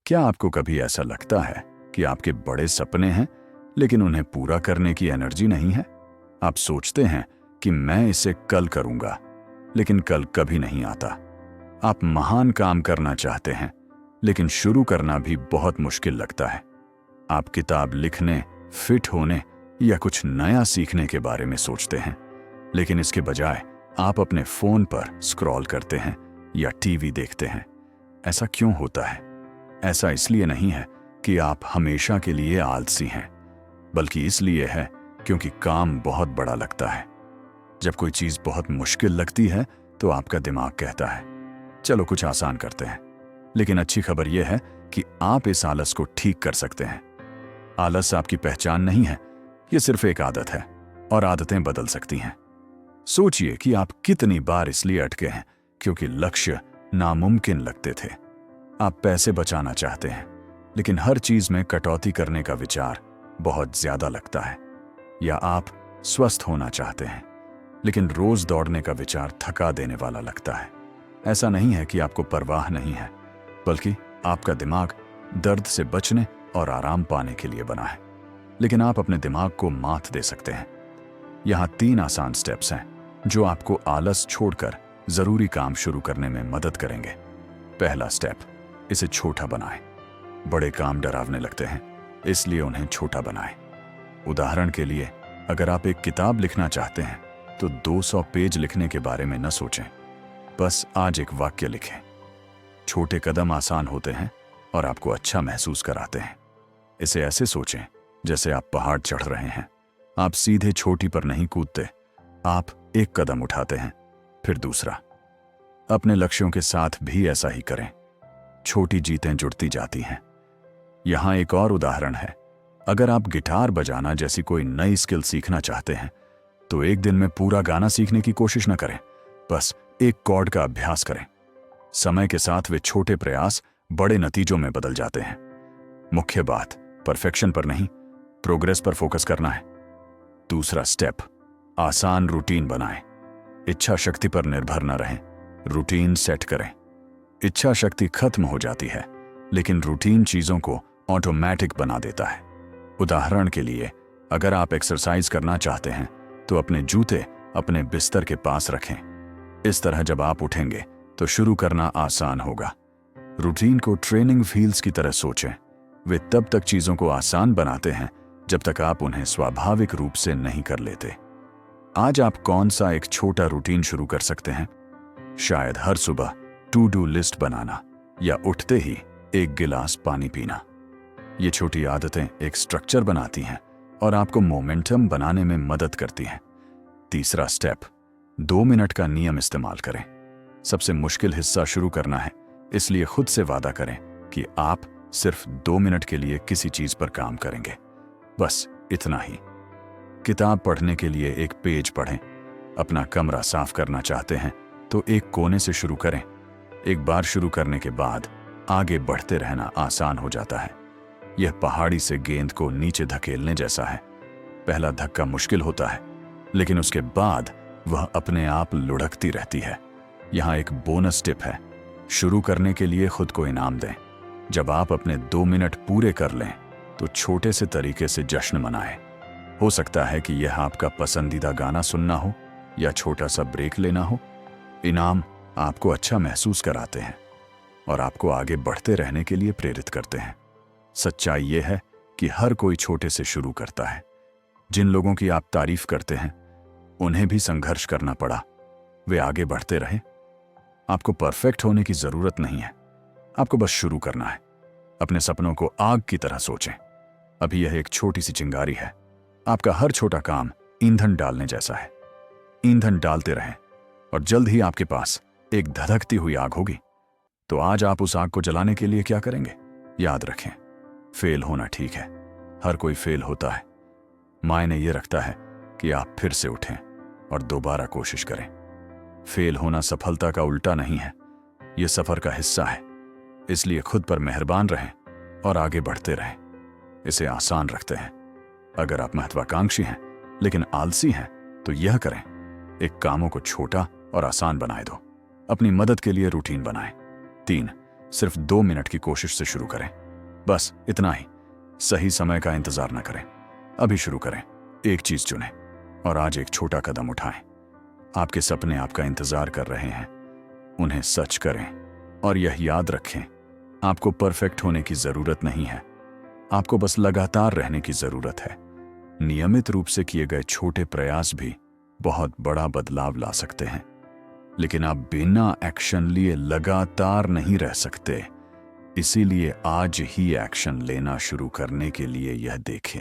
क्या आपको कभी ऐसा लगता है कि आपके बड़े सपने हैं लेकिन उन्हें पूरा करने की एनर्जी नहीं है? आप सोचते हैं कि मैं इसे कल करूंगा, लेकिन कल कभी नहीं आता। आप महान काम करना चाहते हैं, लेकिन शुरू करना भी बहुत मुश्किल लगता है। आप किताब लिखने, फिट होने या कुछ नया सीखने के बारे में सोचते हैं, लेकिन इसके बजाय आप अपने फोन पर स्क्रॉल करते हैं या टीवी देखते हैं। ऐसा क्यों होता है? ऐसा इसलिए नहीं है कि आप हमेशा के लिए आलसी हैं, बल्कि इसलिए है क्योंकि काम बहुत बड़ा लगता है। जब कोई चीज बहुत मुश्किल लगती है तो आपका दिमाग कहता है चलो कुछ आसान करते हैं। लेकिन अच्छी खबर यह है कि आप इस आलस को ठीक कर सकते हैं। आलस आपकी पहचान नहीं है, यह सिर्फ एक आदत है और आदतें बदल सकती हैं। सोचिए कि आप कितनी बार इसलिए अटके हैं क्योंकि लक्ष्य नामुमकिन लगते थे। आप पैसे बचाना चाहते हैं, लेकिन हर चीज में कटौती करने का विचार बहुत ज्यादा लगता है। या आप स्वस्थ होना चाहते हैं, लेकिन रोज दौड़ने का विचार थका देने वाला लगता है। ऐसा नहीं है कि आपको परवाह नहीं है, बल्कि आपका दिमाग दर्द से बचने और आराम पाने के लिए बना है। लेकिन आप अपने दिमाग को मात दे सकते हैं। यहाँ 3 आसान स्टेप्स हैं जो आपको आलस छोड़कर जरूरी काम शुरू करने में मदद करेंगे। पहला स्टेप, इसे छोटा बनाएं। बड़े काम डरावने लगते हैं, इसलिए उन्हें छोटा बनाएं। उदाहरण के लिए, अगर आप एक किताब लिखना चाहते हैं तो 200 पेज लिखने के बारे में न सोचें, बस आज एक वाक्य लिखें। छोटे कदम आसान होते हैं और आपको अच्छा महसूस कराते हैं। इसे ऐसे सोचें जैसे आप पहाड़ चढ़ रहे हैं। आप सीधे चोटी पर नहीं कूदते, आप एक कदम उठाते हैं, फिर दूसरा। अपने लक्ष्यों के साथ भी ऐसा ही करें। छोटी जीतें जुड़ती जाती हैं। यहां एक और उदाहरण है। अगर आप गिटार बजाना जैसी कोई नई स्किल सीखना चाहते हैं तो एक दिन में पूरा गाना सीखने की कोशिश न करें, बस एक कॉर्ड का अभ्यास करें। समय के साथ वे छोटे प्रयास बड़े नतीजों में बदल जाते हैं। मुख्य बात परफेक्शन पर नहीं, प्रोग्रेस पर फोकस करना है। दूसरा स्टेप, आसान रूटीन बनाएं। इच्छा शक्ति पर निर्भर न रहें, रूटीन सेट करें। इच्छा शक्ति खत्म हो जाती है, लेकिन रूटीन चीजों को ऑटोमेटिक बना देता है। उदाहरण के लिए, अगर आप एक्सरसाइज करना चाहते हैं तो अपने जूते अपने बिस्तर के पास रखें। इस तरह जब आप उठेंगे तो शुरू करना आसान होगा। रूटीन को ट्रेनिंग व्हील्स की तरह सोचें। वे तब तक चीजों को आसान बनाते हैं जब तक आप उन्हें स्वाभाविक रूप से नहीं कर लेते। आज आप कौन सा एक छोटा रूटीन शुरू कर सकते हैं? शायद हर सुबह टू डू लिस्ट बनाना या उठते ही एक गिलास पानी पीना। ये छोटी आदतें एक स्ट्रक्चर बनाती हैं और आपको मोमेंटम बनाने में मदद करती हैं। तीसरा स्टेप, 2 मिनट का नियम इस्तेमाल करें। सबसे मुश्किल हिस्सा शुरू करना है, इसलिए खुद से वादा करें कि आप सिर्फ 2 मिनट के लिए किसी चीज पर काम करेंगे। बस इतना ही। किताब पढ़ने के लिए एक पेज पढ़ें। अपना कमरा साफ करना चाहते हैं तो एक कोने से शुरू करें। एक बार शुरू करने के बाद आगे बढ़ते रहना आसान हो जाता है। यह पहाड़ी से गेंद को नीचे धकेलने जैसा है। पहला धक्का मुश्किल होता है, लेकिन उसके बाद वह अपने आप लुढ़कती रहती है। यहाँ एक बोनस टिप है, शुरू करने के लिए खुद को इनाम दें। जब आप अपने 2 मिनट पूरे कर लें तो छोटे से तरीके से जश्न मनाएं। हो सकता है कि यह आपका पसंदीदा गाना सुनना हो या छोटा सा ब्रेक लेना हो। इनाम आपको अच्छा महसूस कराते हैं और आपको आगे बढ़ते रहने के लिए प्रेरित करते हैं। सच्चाई यह है कि हर कोई छोटे से शुरू करता है। जिन लोगों की आप तारीफ करते हैं उन्हें भी संघर्ष करना पड़ा, वे आगे बढ़ते रहे। आपको परफेक्ट होने की जरूरत नहीं है, आपको बस शुरू करना है। अपने सपनों को आग की तरह सोचें। अभी यह एक छोटी सी चिंगारी है। आपका हर छोटा काम ईंधन डालने जैसा है। ईंधन डालते रहें और जल्द ही आपके पास एक धधकती हुई आग होगी। तो आज आप उस आग को जलाने के लिए क्या करेंगे? याद रखें, फेल होना ठीक है, हर कोई फेल होता है। मायने ये रखता है कि आप फिर से उठें और दोबारा कोशिश करें। फेल होना सफलता का उल्टा नहीं है, यह सफर का हिस्सा है। इसलिए खुद पर मेहरबान रहें और आगे बढ़ते रहें। इसे आसान रखते हैं। अगर आप महत्वाकांक्षी हैं लेकिन आलसी हैं तो यह करें, एक कामों को छोटा और आसान बनाए दो। अपनी मदद के लिए रूटीन बनाएं। 3, सिर्फ 2 मिनट की कोशिश से शुरू करें, बस इतना ही। सही समय का इंतजार न करें, अभी शुरू करें। एक चीज चुनें और आज एक छोटा कदम उठाएं। आपके सपने आपका इंतजार कर रहे हैं, उन्हें सच करें और यह याद रखें, आपको परफेक्ट होने की जरूरत नहीं है, आपको बस लगातार रहने की जरूरत है। नियमित रूप से किए गए छोटे प्रयास भी बहुत बड़ा बदलाव ला सकते हैं, लेकिन आप बिना एक्शन लिए लगातार नहीं रह सकते। इसीलिए आज ही एक्शन लेना शुरू करने के लिए यह देखें।